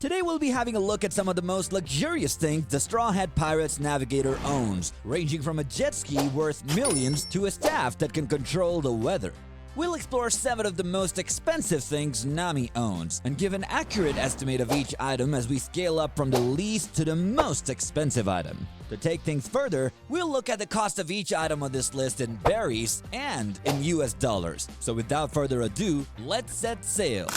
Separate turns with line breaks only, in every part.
Today we'll be having a look at some of the most luxurious things the Straw Hat Pirates navigator owns, ranging from a jet ski worth millions to a staff that can control the weather. We'll explore 7 of the most expensive things Nami owns and give an accurate estimate of each item as we scale up from the least to the most expensive item. To take things further, we'll look at the cost of each item on this list in berries and in US dollars. So without further ado, let's set sail.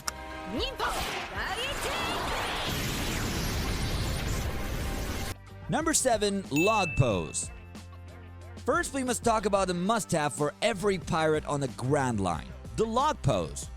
Number 7. Log Pose. First, we must talk about the must-have for every pirate on the Grand Line, the log pose.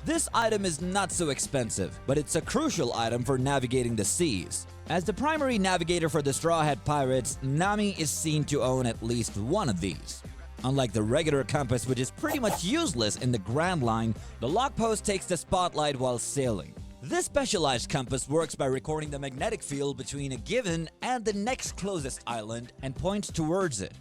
This item is not so expensive, but it's a crucial item for navigating the seas. As the primary navigator for the Straw Hat Pirates, Nami is seen to own at least one of these. Unlike the regular compass, which is pretty much useless in the Grand Line, the log pose takes the spotlight while sailing. This specialized compass works by recording the magnetic field between a given and the next closest island and points towards it.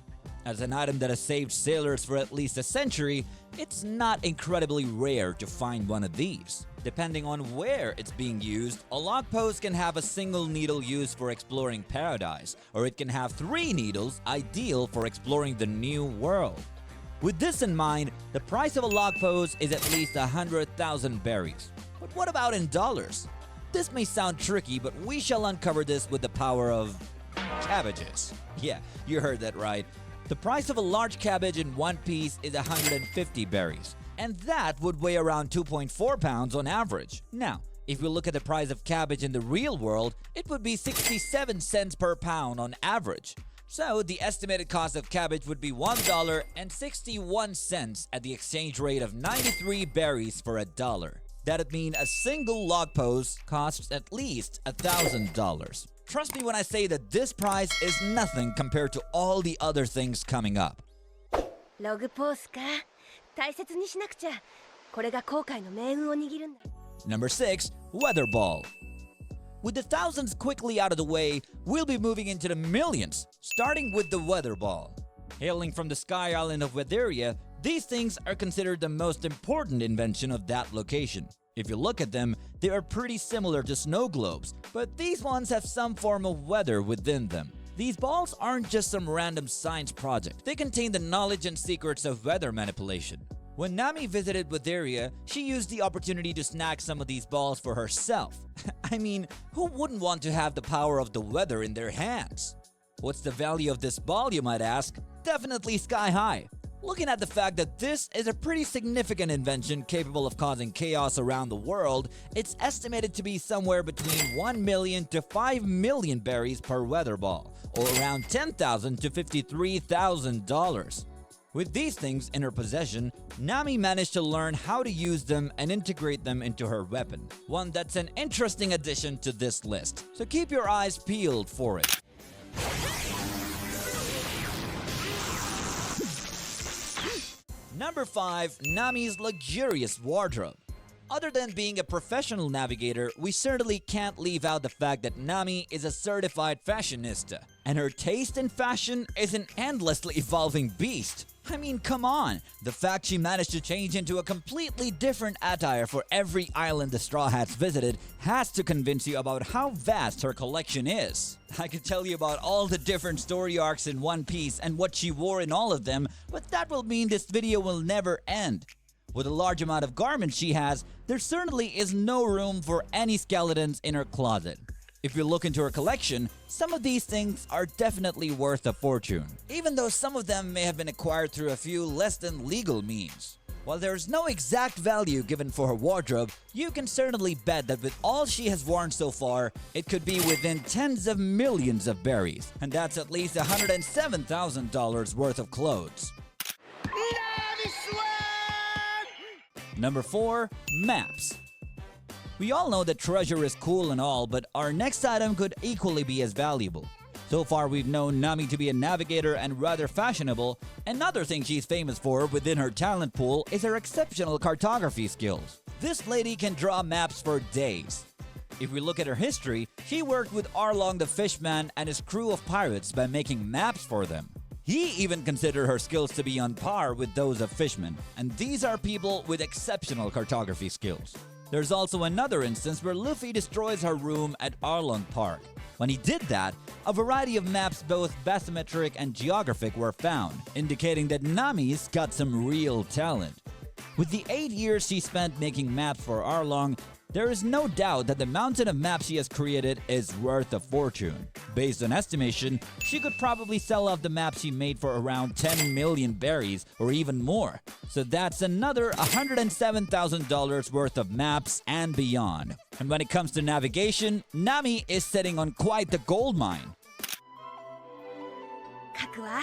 As an item that has saved sailors for at least a century, it's not incredibly rare to find one of these. Depending on where it's being used, a log pose can have a single needle used for exploring paradise, or it can have 3 needles, ideal for exploring the new world. With this in mind, the price of a log pose is at least 100,000 berries. But what about in dollars? This may sound tricky, but we shall uncover this with the power of cabbages. Yeah, you heard that right. The price of a large cabbage in one piece is 150 berries, and that would weigh around 2.4 pounds on average. Now, if we look at the price of cabbage in the real world, it would be 67 cents per pound on average. So, the estimated cost of cabbage would be $1.61 at the exchange rate of 93 berries for $1. That'd mean a single log pose costs at least $1,000. Trust me when I say that this price is nothing compared to all the other things coming up.
ログポーズか。大切にしなくちゃ。これが航海の命運を握るんだ。
Number 6. Weather Ball. With the thousands quickly out of the way, we'll be moving into the millions, starting with the weather ball. Hailing from the sky island of Weatheria, these things are considered the most important invention of that location. If you look at them, they are pretty similar to snow globes, but these ones have some form of weather within them. These balls aren't just some random science project. They contain the knowledge and secrets of weather manipulation. When Nami visited Weatheria, she used the opportunity to snag some of these balls for herself. I mean, who wouldn't want to have the power of the weather in their hands? What's the value of this ball, you might ask? Definitely sky high. Looking at the fact that this is a pretty significant invention capable of causing chaos around the world, it's estimated to be somewhere between 1 million to 5 million berries per weather ball, or around $10,000 to $53,000. With these things in her possession, Nami managed to learn how to use them and integrate them into her weapon, one that's an interesting addition to this list, so keep your eyes peeled for it. Number 5. Nami's luxurious wardrobe. Other than being a professional navigator, we certainly can't leave out the fact that Nami is a certified fashionista, and her taste in fashion is an endlessly evolving beast. I mean, come on! The fact she managed to change into a completely different attire for every island the Straw Hats visited has to convince you about how vast her collection is. I could tell you about all the different story arcs in One Piece and what she wore in all of them, but that will mean this video will never end. With a large amount of garments she has, there certainly is no room for any skeletons in her closet. If you look into her collection, some of these things are definitely worth a fortune, even though some of them may have been acquired through a few less than legal means. While there is no exact value given for her wardrobe, you can certainly bet that with all she has worn so far, it could be within tens of millions of berries, and that's at least $107,000 worth of clothes. Number 4. Maps. We all know that treasure is cool and all, but our next item could equally be as valuable. So far we've known Nami to be a navigator and rather fashionable. Another thing she's famous for within her talent pool is her exceptional cartography skills. This lady can draw maps for days. If we look at her history, she worked with Arlong the Fishman and his crew of pirates by making maps for them. He even considered her skills to be on par with those of fishmen, and these are people with exceptional cartography skills. There's also another instance where Luffy destroys her room at Arlong Park. When he did that, a variety of maps, both bathymetric and geographic, were found, indicating that Nami's got some real talent. With the 8 years she spent making maps for Arlong, there is no doubt that the mountain of maps she has created is worth a fortune. Based on estimation, she could probably sell off the maps she made for around 10 million berries or even more. So that's another $107,000 worth of maps and beyond. And when it comes to navigation, Nami is sitting on quite the gold mine.
書くわ。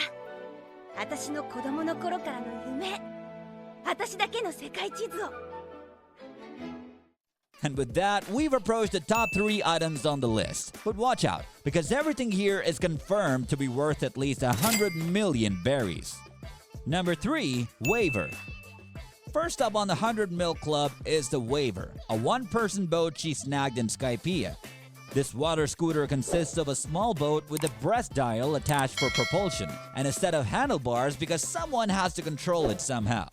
私の子供の頃からの夢。私だけの世界地図を。
And with that, we've approached the top 3 items on the list. But watch out, because everything here is confirmed to be worth at least 100 million berries. Number 3, Waver. First up on the 100 Mil Club is the Waver, a one-person boat she snagged in Skypiea. This water scooter consists of a small boat with a breast dial attached for propulsion, and a set of handlebars because someone has to control it somehow.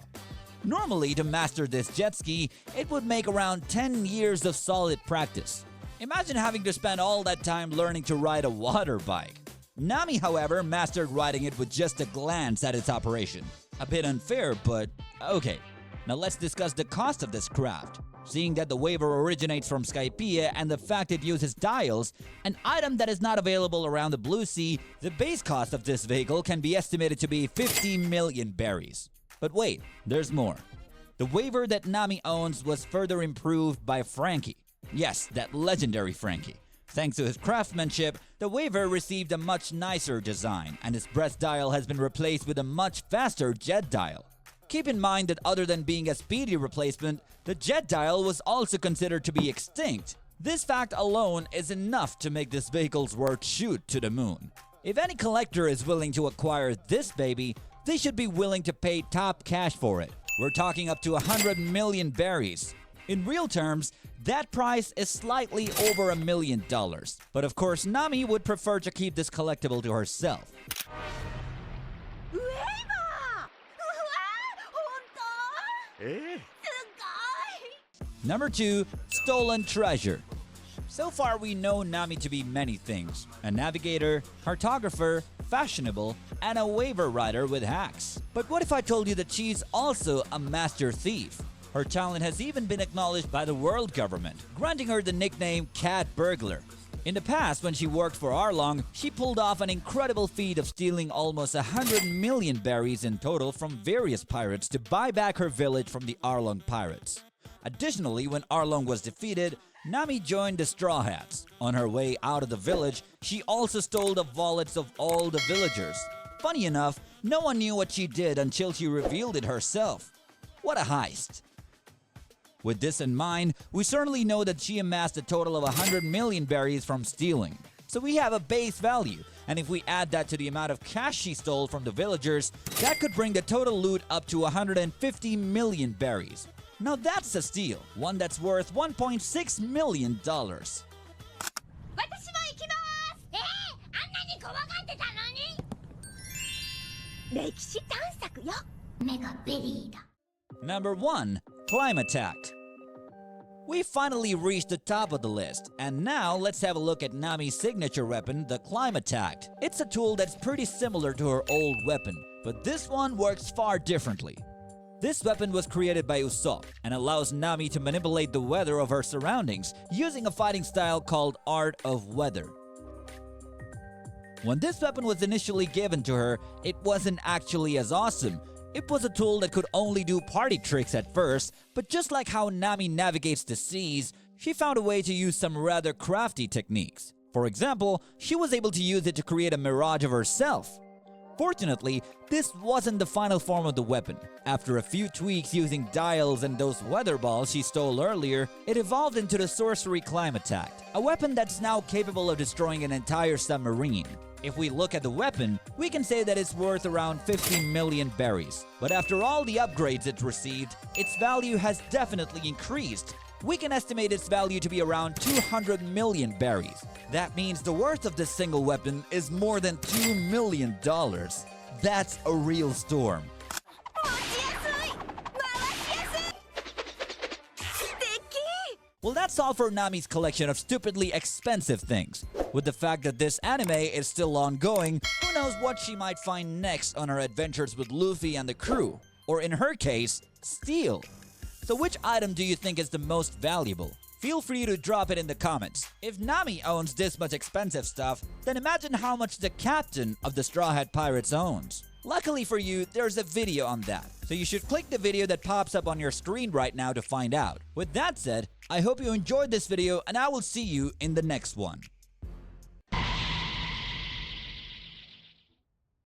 Normally, to master this jet ski, it would make around 10 years of solid practice. Imagine having to spend all that time learning to ride a water bike. Nami, however, mastered riding it with just a glance at its operation. A bit unfair, but okay. Now let's discuss the cost of this craft. Seeing that the Waver originates from Skypiea and the fact it uses dials, an item that is not available around the Blue Sea, the base cost of this vehicle can be estimated to be 50 million berries. But wait, there's more. The Waver that Nami owns was further improved by Frankie. Yes, that legendary Frankie. Thanks to his craftsmanship, the Waver received a much nicer design, and its breast dial has been replaced with a much faster jet dial. Keep in mind that other than being a speedy replacement, the jet dial was also considered to be extinct. This fact alone is enough to make this vehicle's worth shoot to the moon. If any collector is willing to acquire this baby, they should be willing to pay top cash for it. We're talking up to 100 million berries. In real terms, that price is slightly over $1 million. But of course, Nami would prefer to keep this collectible to herself. Number 2, Stolen Treasure. So far we know Nami to be many things. A navigator, cartographer, fashionable, and a Waver rider with hacks. But what if I told you that she's also a master thief? Her talent has even been acknowledged by the world government, granting her the nickname Cat Burglar. In the past, when she worked for Arlong, she pulled off an incredible feat of stealing almost 100 million berries in total from various pirates to buy back her village from the Arlong pirates. Additionally, when Arlong was defeated, Nami joined the Straw Hats. On her way out of the village, she also stole the wallets of all the villagers. Funny enough, no one knew what she did until she revealed it herself. What a heist! With this in mind, we certainly know that she amassed a total of 100 million berries from stealing. So we have a base value, and if we add that to the amount of cash she stole from the villagers, that could bring the total loot up to 150 million berries. Now that's a steal, one that's worth $1.6 million.
私も行きます。あんなに怖がってたのに。歴史探索よ。メガベリーだ。
Number 1, Climattact. We finally reached the top of the list, and now let's have a look at Nami's signature weapon, the Climattact. It's a tool that's pretty similar to her old weapon, but this one works far differently. This weapon was created by Usopp and allows Nami to manipulate the weather of her surroundings using a fighting style called Art of Weather. When this weapon was initially given to her, it wasn't actually as awesome. It was a tool that could only do party tricks at first, but just like how Nami navigates the seas, she found a way to use some rather crafty techniques. For example, she was able to use it to create a mirage of herself. Fortunately, this wasn't the final form of the weapon. After a few tweaks using dials and those weather balls she stole earlier, it evolved into the Sorcery Climattact, a weapon that's now capable of destroying an entire submarine. If we look at the weapon, we can say that it's worth around 50 million berries. But after all the upgrades it's received, its value has definitely increased. We can estimate its value to be around 200 million berries. That means the worth of this single weapon is more than $2 million. That's a real storm. That's all for Nami's collection of stupidly expensive things. With the fact that this anime is still ongoing, who knows what she might find next on her adventures with Luffy and the crew. Or in her case, steal. So which item do you think is the most valuable? Feel free to drop it in the comments. If Nami owns this much expensive stuff, then imagine how much the captain of the Straw Hat Pirates owns. Luckily for you, there's a video on that, so you should click the video that pops up on your screen right now to find out. With that said, I hope you enjoyed this video and I will see you in the next one.